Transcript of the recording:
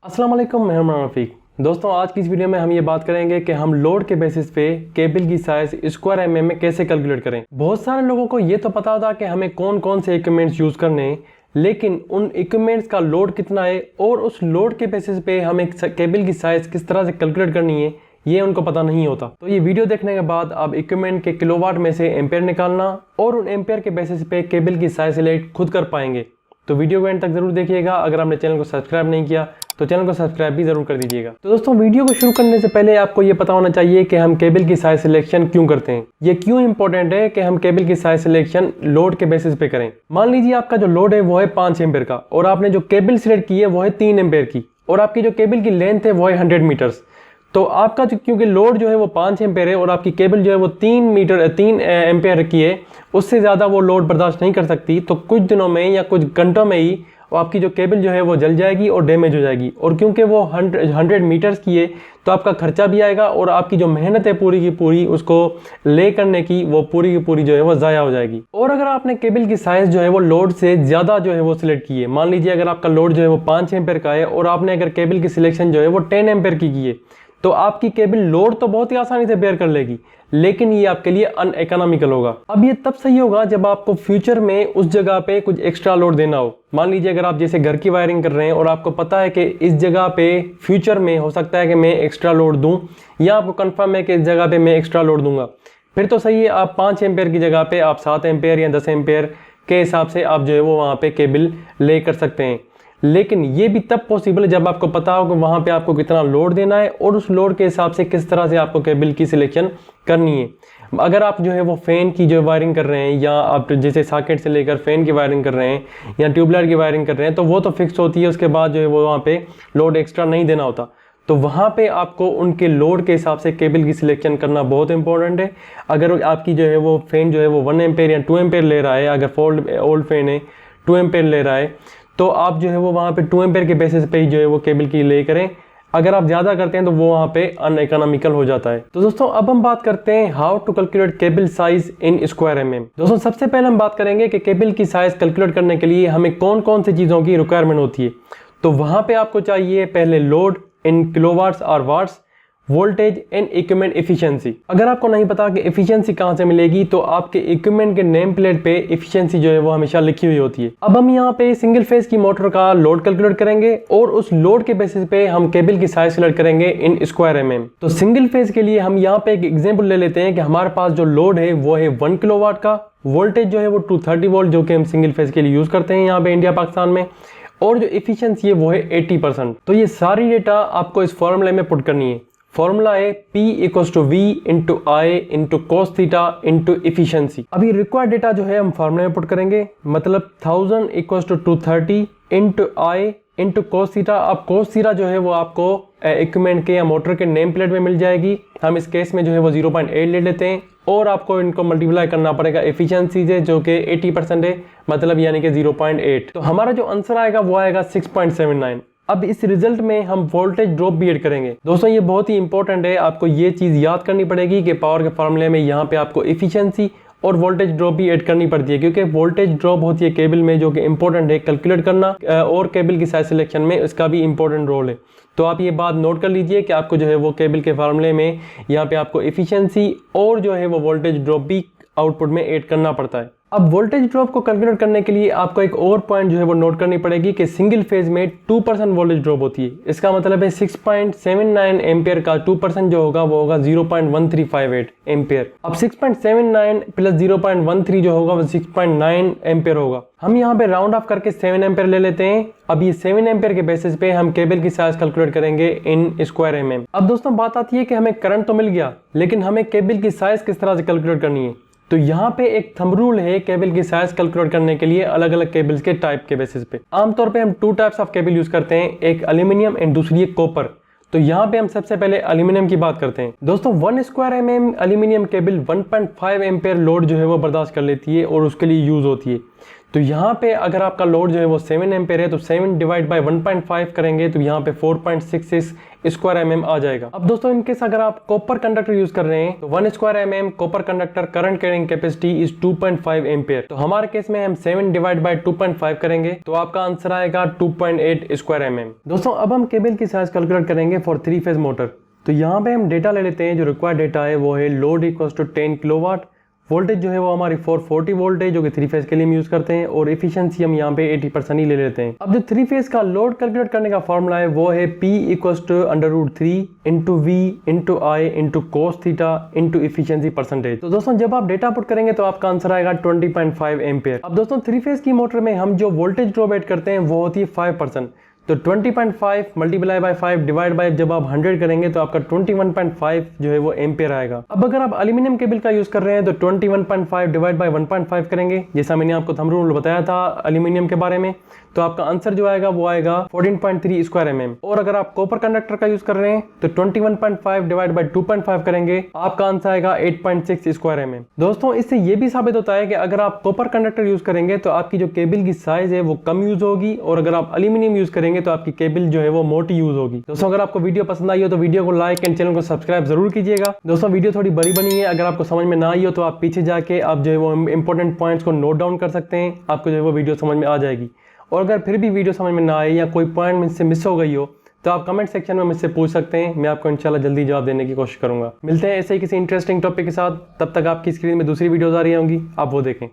अस्सलाम वालेकुम, मैं इमरान रफ़ीक। दोस्तों, आज की इस वीडियो में हम ये बात करेंगे कि हम लोड के बेसिस पे केबल की साइज स्क्वायर एमएम में कैसे कैलकुलेट करें। बहुत सारे लोगों को ये तो पता होता कि हमें कौन कौन से इक्विपमेंट्स यूज़ करने हैं, लेकिन उन इक्विपमेंट्स का लोड कितना है और उस लोड के बेसिस पे हमें केबल की साइज किस तरह से कैलकुलेट करनी है, ये उनको पता नहीं होता। तो ये वीडियो देखने के बाद आप इक्विपमेंट के किलोवाट में से एम्पेयर निकालना और उन एम्पेयर के बेसिस पे केबल की साइज सिलेक्ट खुद कर पाएंगे। तो वीडियो को एंड तक जरूर देखिएगा। अगर आपने चैनल को सब्सक्राइब नहीं किया तो चैनल को सब्सक्राइब भी जरूर कर दीजिएगा। तो दोस्तों, वीडियो को शुरू करने से पहले आपको ये पता होना चाहिए कि हम केबल की साइज सिलेक्शन क्यों करते हैं। ये क्यों इंपॉर्टेंट है कि हम केबल की साइज सिलेक्शन लोड के बेसिस पे करें। मान लीजिए आपका जो लोड है वो है 5 एम्पेयर का और आपने जो केबल सिलेक्ट की है वो है 3 एम्पेयर की और आपकी जो केबल की लेंथ है वो है 100 मीटर्स। तो आपका जो क्योंकि लोड जो है वो 5 एम्पेयर है और आपकी केबल जो है वो 3 एम्पेयर की है, उससे ज़्यादा वो लोड बर्दाश्त नहीं कर सकती। तो कुछ दिनों में या कुछ घंटों में ही आपकी जो केबल जो है वो जल जाएगी और डैमेज हो जाएगी। और क्योंकि वो 100 मीटर्स की है तो आपका खर्चा भी आएगा और आपकी जो मेहनत है पूरी की पूरी उसको ले करने की, वो पूरी की पूरी जो है वो ज़ाया हो जाएगी। और अगर आपने केबल की साइज़ जो है वो लोड से ज़्यादा जो है वो सिलेक्ट की है, मान लीजिए अगर आपका लोड जो है वो 5 एम्पेयर का है और आपने अगर केबल की सिलेक्शन जो है वो 10 एम्पेयर की है, तो आपकी केबल लोड तो बहुत ही आसानी से बेयर कर लेगी, लेकिन ये आपके लिए अनइकोनॉमिकल होगा। अब ये तब सही होगा जब आपको फ्यूचर में उस जगह पे कुछ एक्स्ट्रा लोड देना हो। मान लीजिए अगर आप जैसे घर की वायरिंग कर रहे हैं और आपको पता है कि इस जगह पे फ्यूचर में हो सकता है कि मैं एक्स्ट्रा लोड दूं, या आपको कंफर्म है कि इस जगह पे मैं एक्स्ट्रा लोड दूंगा, फिर तो सही है, आप 5 एम्पेयर की जगह पे आप 7 एम्पेयर या 10 एम्पेयर के हिसाब से आप जो है वो वहाँ पे केबल ले कर सकते हैं। लेकिन ये भी तब पॉसिबल है जब आपको पता हो कि वहाँ पे आपको कितना लोड देना है और उस लोड के हिसाब से किस तरह से आपको केबल की सिलेक्शन करनी है। अगर आप जो है वो फैन की जो वायरिंग कर रहे हैं, या आप जैसे सॉकेट से लेकर फैन की वायरिंग कर रहे हैं या ट्यूबलाइट की वायरिंग कर रहे हैं, तो वो तो फिक्स होती है, उसके बाद जो है वो वहाँ पे लोड एक्स्ट्रा नहीं देना होता। तो वहाँ पे आपको उनके लोड के हिसाब से केबल की सिलेक्शन करना बहुत इंपॉर्टेंट है। अगर आपकी जो है वो फैन जो है वो 1 एम्पेयर या 2 एम्पेयर ले रहा है, अगर ओल्ड फैन है 2 एम्पेयर ले रहा है, तो आप जो है वो वहाँ पे 2 एम्पेयर के बेसिस पे ही जो है वो केबल की ले करें। अगर आप ज़्यादा करते हैं तो वो वहाँ पे अनइकोनॉमिकल हो जाता है। तो दोस्तों, अब हम बात करते हैं how to calculate cable size in square mm. दोस्तों, सबसे पहले हम बात करेंगे कि केबल की साइज कैलकुलेट करने के लिए हमें कौन कौन सी चीज़ों की रिक्वायरमेंट होती है। तो वहाँ पे आपको चाहिए पहले लोड इन किलोवाट्स और watts, voltage and equipment efficiency. अगर आपको नहीं पता कि एफिशिएंसी कहाँ से मिलेगी, तो आपके इक्विपमेंट के नेम प्लेट पे एफिशिएंसी जो है वो हमेशा लिखी हुई होती है। अब हम यहाँ पे सिंगल फेज की मोटर का लोड कैलकुलेट करेंगे और उस लोड के बेसिस पे हम केबल की साइज सिलेक्ट करेंगे इन स्क्वायर एमएम। तो सिंगल फेज के लिए हम यहाँ पे एक एग्जाम्पल ले लेते हैं कि हमारे पास जो लोड है वो है 1 किलोवाट का, वोल्टेज जो है वो 230 वोल्ट, जो कि हम सिंगल फेज के लिए यूज करते हैं यहाँ पे इंडिया पाकिस्तान में, और जो एफिशिएंसी है वो है 80%। तो ये सारी डेटा आपको इस फॉर्मूले में पुट करनी है। फॉर्मूला है P = V × I × cos theta × efficiency. अभी रिक्वायर्ड डेटा जो है हम फॉर्मूले में पुट करेंगे, मतलब 1000 = 230 × I × cos थीटा। अब cos थीटा जो है वो आपको इक्विपमेंट के या मोटर के नेम प्लेट में मिल जाएगी। हम इस केस में जो है वो 0.8 ले लेते हैं और आपको इनको मल्टीप्लाई करना पड़ेगा एफिशिएंसी से, जो कि 80% है, मतलब यानी कि 0.8। तो हमारा जो आंसर आएगा वो आएगा 6.79। अब इस रिजल्ट में हम वोल्टेज ड्रॉप भी ऐड करेंगे। दोस्तों, ये बहुत ही इंपॉर्टेंट है, आपको ये चीज़ याद करनी पड़ेगी कि पावर के फार्मूले में यहाँ पे आपको एफिशिएंसी और वोल्टेज ड्रॉप भी ऐड करनी पड़ती है, क्योंकि वोल्टेज ड्रॉप होती है केबल में, जो कि इंपॉर्टेंट है कैलकुलेट करना, और केबल की साइज सिलेक्शन में इसका भी इंपॉर्टेंट रोल है। तो आप ये बात नोट कर लीजिए कि आपको जो है वो केबल के फार्मूले में यहाँ पे आपको एफिशिएंसी और जो है वो वोल्टेज ड्रॉप भी आउटपुट में ऐड करना पड़ता है। अब वोल्टेज ड्रॉप को कैलकुलेट करने के लिए आपको एक और पॉइंट जो है वो नोट करनी पड़ेगी कि सिंगल फेज में 2% वोल्टेज ड्रॉप होती है। इसका मतलब है 6.79 एम्पियर का 2% जो होगा वो होगा 0.1358 एम्पियर। अब 6.79 प्लस 0.13 जो होगा वो 6.9 एम्पियर होगा। हम यहाँ पे राउंड ऑफ करके 7 एम्पियर ले लेते हैं। अब ये 7 एम्पियर के बेसिस पे हम केबल की साइज कैलकुलेट करेंगे इन स्क्वायर एमएम। अब दोस्तों, बात आती है कि हमें करंट तो मिल गया, लेकिन हमें केबल की साइज किस तरह से कैलकुलेट करनी है। तो यहाँ पे एक थंब रूल है केबल की साइज कैलकुलेट करने के लिए अलग अलग केबल्स के टाइप के बेसिस पे। आमतौर पे हम 2 टाइप्स ऑफ केबल यूज करते हैं, एक एल्यूमिनियम एंड दूसरी है कॉपर। तो यहाँ पे हम सबसे पहले एल्यूमिनियम की बात करते हैं। दोस्तों, 1 square MM aluminium cable 1.5 ampere load जो है वो बर्दाश्त कर लेती है और उसके लिए यूज होती है। तो यहाँ पे अगर आपका लोड जो है वो 7 एम्पेयर है तो 7 डिवाइड बाय 1.5 करेंगे तो यहाँ पे 4.66 स्क्वायर mm आ जाएगा। अब दोस्तों इनकेस अगर आप कॉपर कंडक्टर यूज कर रहे हैं तो 1 square mm copper conductor current carrying capacity is 2.5 ampere. तो हमारे केस में हम 7 डिवाइड बाय 2.5 करेंगे तो आपका आंसर आएगा 2.8 स्क्वायर mm। दोस्तों अब हम केबल की साइज कैलकुलेट करेंगे फॉर 3 फेज मोटर। तो यहाँ पे हम डेटा ले लेते हैं, जो रिक्वायर्ड डेटा है वो है load equals to 10 kilowatt, voltage जो है वो हमारी 440 वोल्ट है जो कि 3 फेज के लिए हम यूज करते हैं, और एफिशिएंसी हम यहाँ पे 80% ही ले लेते हैं। अब जो 3 फेज का लोड कैलकुलेट करने का फॉर्मूला है वो है P equals to √3 into V into I into cos theta into efficiency percentage. तो दोस्तों जब आप डेटा पुट करेंगे तो आपका आंसर आएगा 20.5 एम्पेयर। अब दोस्तों 3 फेज की मोटर में हम जो वोल्टेज ड्रॉप ऐड करते हैं वो होती है 5%। तो 20.5 मल्टीप्लाई बाय 5 डिवाइड बाय जब आप 100 करेंगे तो आपका 21.5 जो है वो एम्पेयर आएगा। अब अगर आप एल्यूमिनियम केबल का यूज कर रहे हैं तो 21.5 डिवाइड बाय 1.5 करेंगे, जैसा मैंने आपको थंब रूल बताया था एल्यूमिनियम के बारे में, तो आपका आंसर जो आएगा वो आएगा 14.3 स्क्वायर mm। और अगर आप कॉपर कंडक्टर का यूज कर रहे हैं तो 21.5 डिवाइड बाय 2.5 करेंगे, आपका आंसर आएगा 8.6 स्क्वायर mm। दोस्तों इससे ये भी साबित होता है कि अगर आप कॉपर कंडक्टर यूज करेंगे तो आपकी जो केबल की साइज है वो कम यूज होगी, और अगर आप एल्यूमिनियम यूज करेंगे तो आपकी केबल जो है वो मोटी यूज होगी। दोस्तों अगर आपको वीडियो पसंद आई हो तो वीडियो को लाइक एंड चैनल को सब्सक्राइब जरूर कीजिएगा। दोस्तों वीडियो थोड़ी बड़ी बनी है, अगर आपको समझ में ना आई हो तो आप पीछे जाके आप जो है वो इंपॉर्टेंट पॉइंट्स को नोट डाउन कर सकते हैं, आपको जो है वो वीडियो समझ में आ जाएगी। और अगर फिर भी वीडियो समझ में ना आए या कोई पॉइंट मुझसे मिस हो गई हो तो आप कमेंट सेक्शन में मुझसे पूछ सकते हैं, मैं आपको इंशाल्लाह जल्दी जवाब देने की कोशिश करूंगा। मिलते हैं ऐसे ही किसी इंटरेस्टिंग टॉपिक के साथ, तब तक आपकी स्क्रीन में दूसरी वीडियोस आ रही होंगी, आप वो देखें।